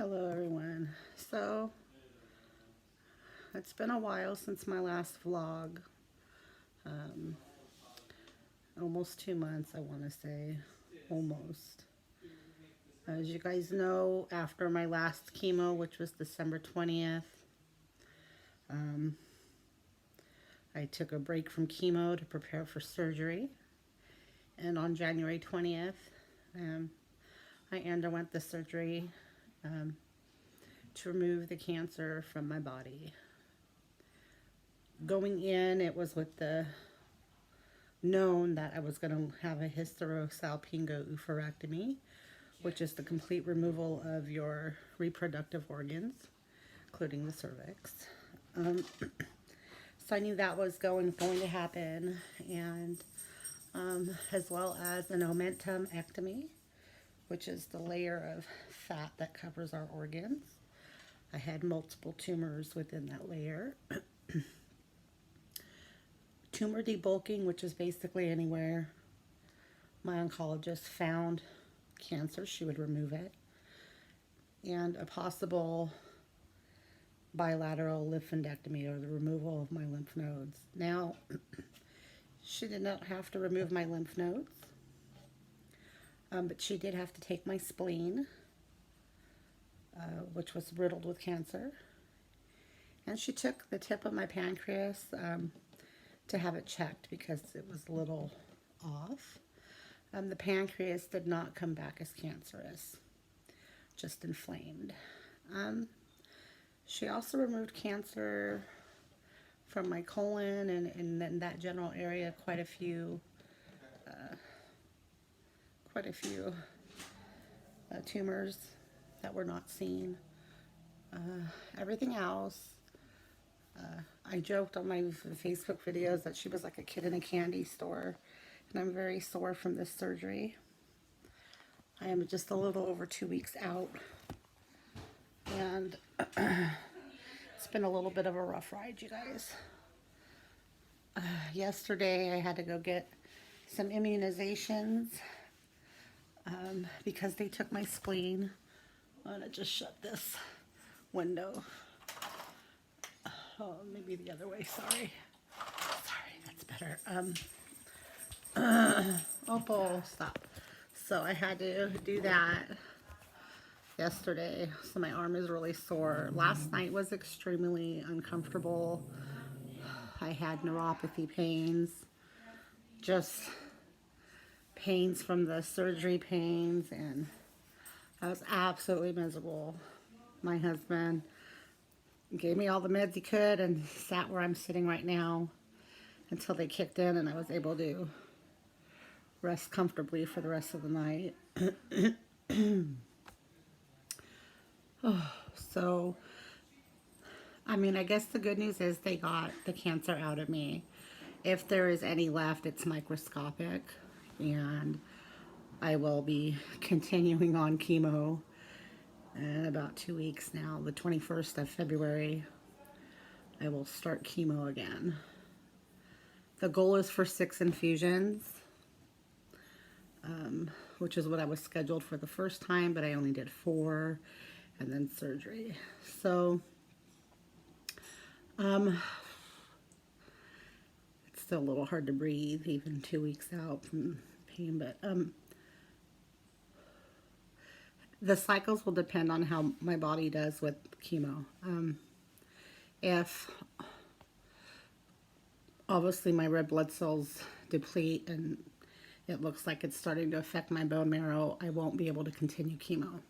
Hello everyone. So it's been a while since my last vlog. Um, almost 2 months, I want to say. Almost. As you guys know, after my last chemo, which was December 20th, um, I took a break from chemo to prepare for surgery. And on January 20th, um, I underwent the surgery um, to remove the cancer from my body. Going in, it was with the known that I was going to have a hysterosalpingo oophorectomy, which is the complete removal of your reproductive organs, including the cervix. So I knew that was going to happen, and as well as an omentumectomy, which is the layer of fat that covers our organs. I had multiple tumors within that layer. Tumor debulking, which is basically anywhere my oncologist found cancer, she would remove it. And a possible bilateral lymphadenectomy, or the removal of my lymph nodes. Now, she did not have to remove my lymph nodes, but she did have to take my spleen, which was riddled with cancer. And she took the tip of my pancreas to have it checked because it was a little off. The pancreas did not come back as cancerous, just inflamed. She also removed cancer from my colon and in that general area, quite a few tumors that were not seen. Everything else, I joked on my Facebook videos that she was like a kid in a candy store, and I'm very sore from this surgery. I am just a little over 2 weeks out, and it's been a little bit of a rough ride, you guys. Yesterday I had to go get some immunizations because they took my spleen. I'm gonna just shut this window. Oh, maybe the other way, sorry. Sorry, that's better. Oh, stop. So I had to do that yesterday, so my arm is really sore. Last night was extremely uncomfortable. I had neuropathy pains, just pains from the surgery pains, and I was absolutely miserable. My husband gave me all the meds he could and sat where I'm sitting right now until they kicked in and I was able to rest comfortably for the rest of the night. So, I mean, I guess the good news is they got the cancer out of me. If there is any left, it's microscopic, and I will be continuing on chemo in about 2 weeks now. The 21st of February, I will start chemo again. The goal is for 6 infusions, which is what I was scheduled for the first time, but I only did 4, and then surgery. So, it's still a little hard to breathe, even 2 weeks out from pain, but the cycles will depend on how my body does with chemo. If obviously my red blood cells deplete and it looks like it's starting to affect my bone marrow, I won't be able to continue chemo.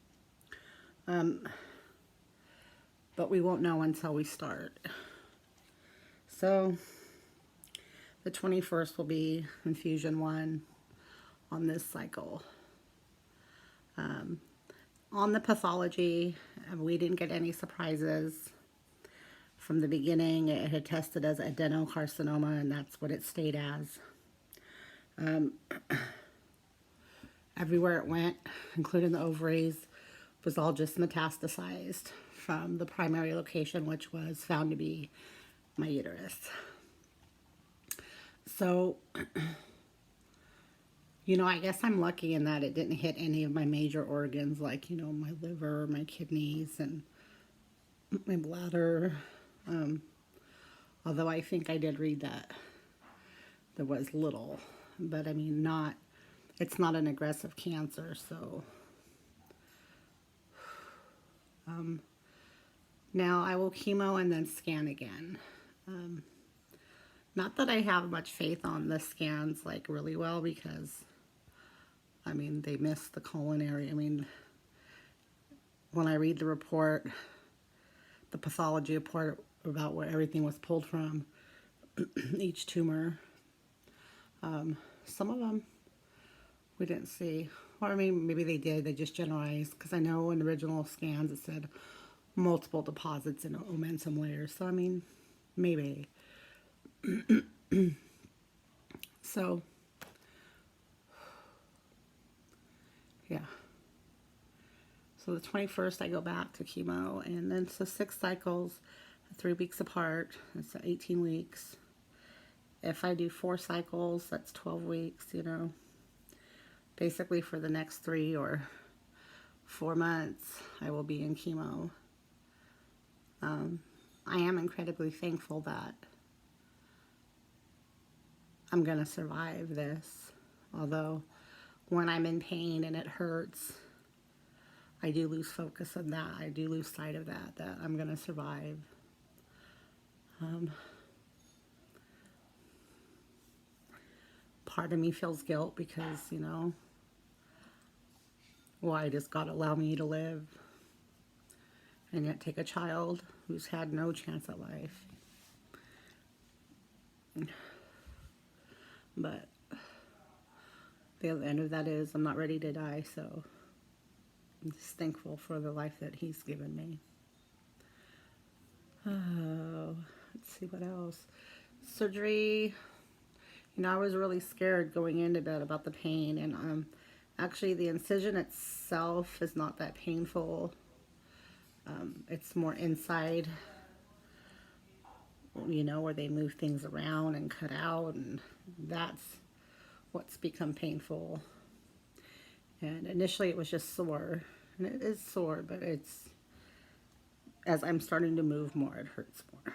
But we won't know until we start. So the 21st will be infusion 1 on this cycle. On the pathology, we didn't get any surprises. From the beginning, it had tested as adenocarcinoma, and that's what it stayed as. Everywhere it went, including the ovaries, was all just metastasized from the primary location, which was found to be my uterus. So You know, I guess I'm lucky in that it didn't hit any of my major organs, like, my liver, my kidneys, and my bladder. Um, Although I think I did read that there was little, but I mean, it's not an aggressive cancer, so now I will chemo and then scan again. Um, Not that I have much faith on the scans, like, really well, because, I mean, they missed the colon area. I mean, when I read the report, the pathology report about where everything was pulled from, each tumor, some of them we didn't see. Or, I mean, maybe they did, they just generalized, because I know in the original scans it said multiple deposits in omentum layers. So, I mean, maybe. So, yeah. So the 21st I go back to chemo, and then so 6 cycles, 3 weeks apart. That's 18 weeks. If I do 4 cycles, that's 12 weeks, Basically for the next 3 or 4 months, I will be in chemo. I am incredibly thankful that I'm going to survive this. Although when I'm in pain and it hurts, I do lose focus on that. I do lose sight of that I'm going to survive. Part of me feels guilt because, why does God allow me to live and yet take a child who's had no chance at life? But the other end of that is I'm not ready to die, so I'm just thankful for the life that He's given me. Oh, let's see what else. Surgery. I was really scared going into bed about the pain, and actually the incision itself is not that painful. It's more inside, where they move things around and cut out, and that's what's become painful. And initially it was just sore, and it is sore, but as I'm starting to move more, it hurts more.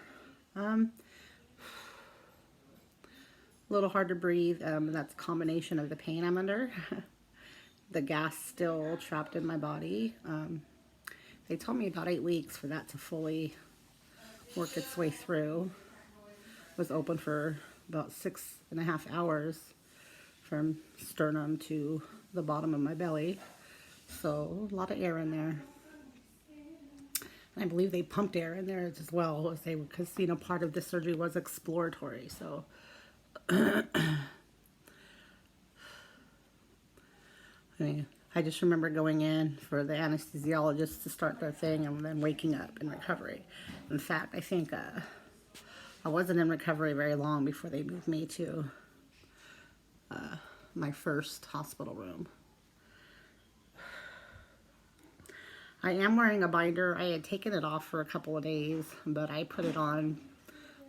A little hard to breathe. That's a combination of the pain I'm under, the gas still trapped in my body. They told me about 8 weeks for that to fully work its way through. It was open for about 6.5 hours from sternum to the bottom of my belly. So a lot of air in there. And I believe they pumped air in there as well, because part of the surgery was exploratory. So I just remember going in for the anesthesiologist to start the thing and then waking up in recovery. In fact, I think I wasn't in recovery very long before they moved me to my first hospital room. I am wearing a binder. I had taken it off for a couple of days, but I put it on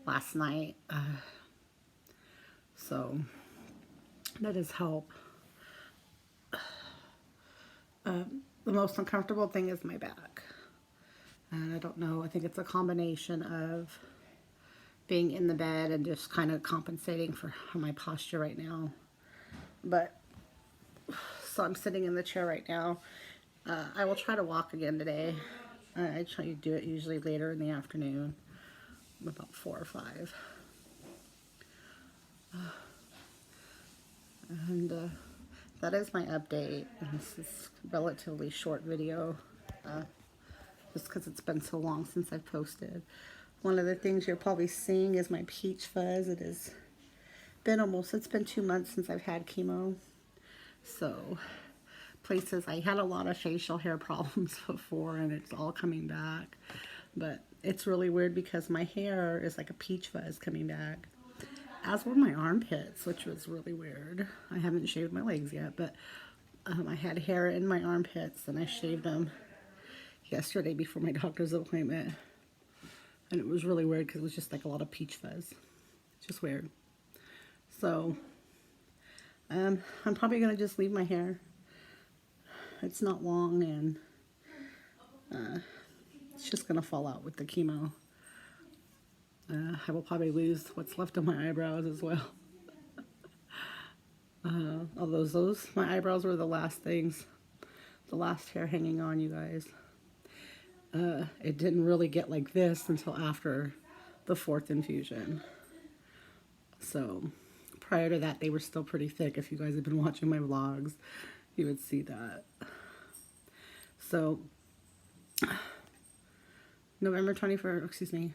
last night. So that does help. The most uncomfortable thing is my back. And I don't know, I think it's a combination of being in the bed and just kind of compensating for my posture right now. But, so I'm sitting in the chair right now. I will try to walk again today. I try to do it usually later in the afternoon, about 4 or 5. And that is my update. And this is a relatively short video, just because it's been so long since I've posted. One of the things you're probably seeing is my peach fuzz. It's been 2 months since I've had chemo. So I had a lot of facial hair problems before, and it's all coming back. But it's really weird because my hair is like a peach fuzz coming back, as were my armpits, which was really weird. I haven't shaved my legs yet, but I had hair in my armpits, and I shaved them yesterday before my doctor's appointment. And it was really weird because it was just like a lot of peach fuzz. It's just weird. So I'm probably going to just leave my hair. It's not long, and it's just going to fall out with the chemo. I will probably lose what's left of my eyebrows as well. Although my eyebrows were the last things, the last hair hanging on, you guys. It didn't really get like this until after the 4th infusion. So prior to that, they were still pretty thick. If you guys have been watching my vlogs, you would see that. So November 21st, excuse me,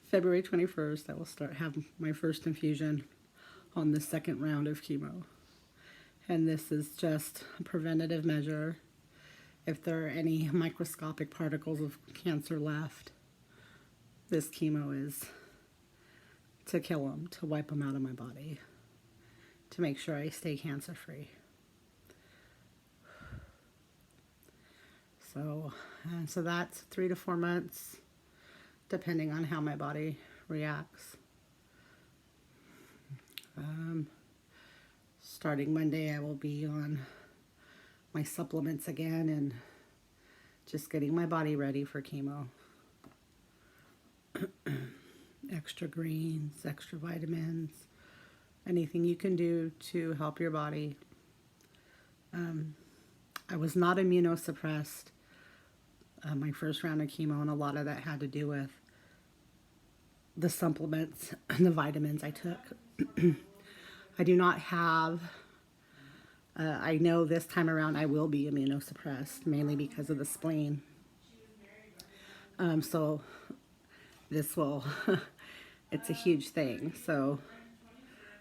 February 21st, I will have my first infusion on the 2nd round of chemo. And this is just a preventative measure. If there are any microscopic particles of cancer left, this chemo is to kill them, to wipe them out of my body, to make sure I stay cancer free. So that's 3 to 4 months, depending on how my body reacts. Starting Monday, I will be on my supplements again and just getting my body ready for chemo. Extra greens, extra vitamins, anything you can do to help your body. I was not immunosuppressed my first round of chemo, and a lot of that had to do with the supplements and the vitamins I took. I do not have, I know this time around I will be immunosuppressed, mainly because of the spleen. So this will, it's a huge thing. So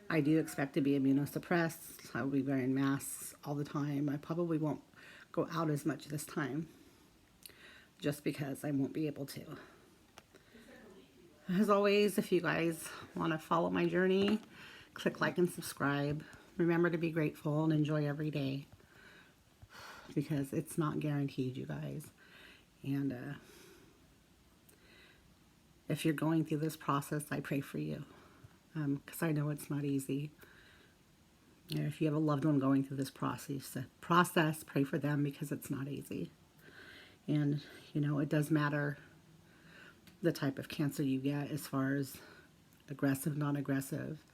I do expect to be immunosuppressed. I will be wearing masks all the time. I probably won't go out as much this time, just because I won't be able to. As always, if you guys want to follow my journey, click like and subscribe. Remember to be grateful and enjoy every day, because it's not guaranteed, you guys. And if you're going through this process, I pray for you, because I know it's not easy. And if you have a loved one going through this process, pray for them, because it's not easy. And, you know, it does matter the type of cancer you get as far as aggressive, non-aggressive.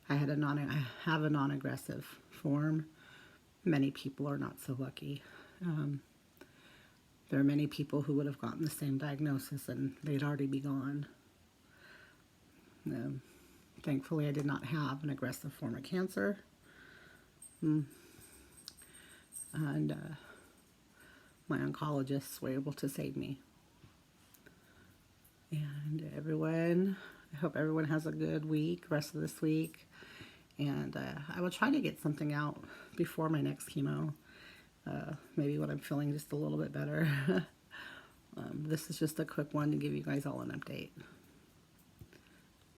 I have a non-aggressive form. Many people are not so lucky. There are many people who would have gotten the same diagnosis and they'd already be gone. Thankfully, I did not have an aggressive form of cancer. And my oncologists were able to save me. And everyone, I hope everyone has a good week, rest of this week. And I will try to get something out before my next chemo. Maybe when I'm feeling just a little bit better. This is just a quick one to give you guys all an update.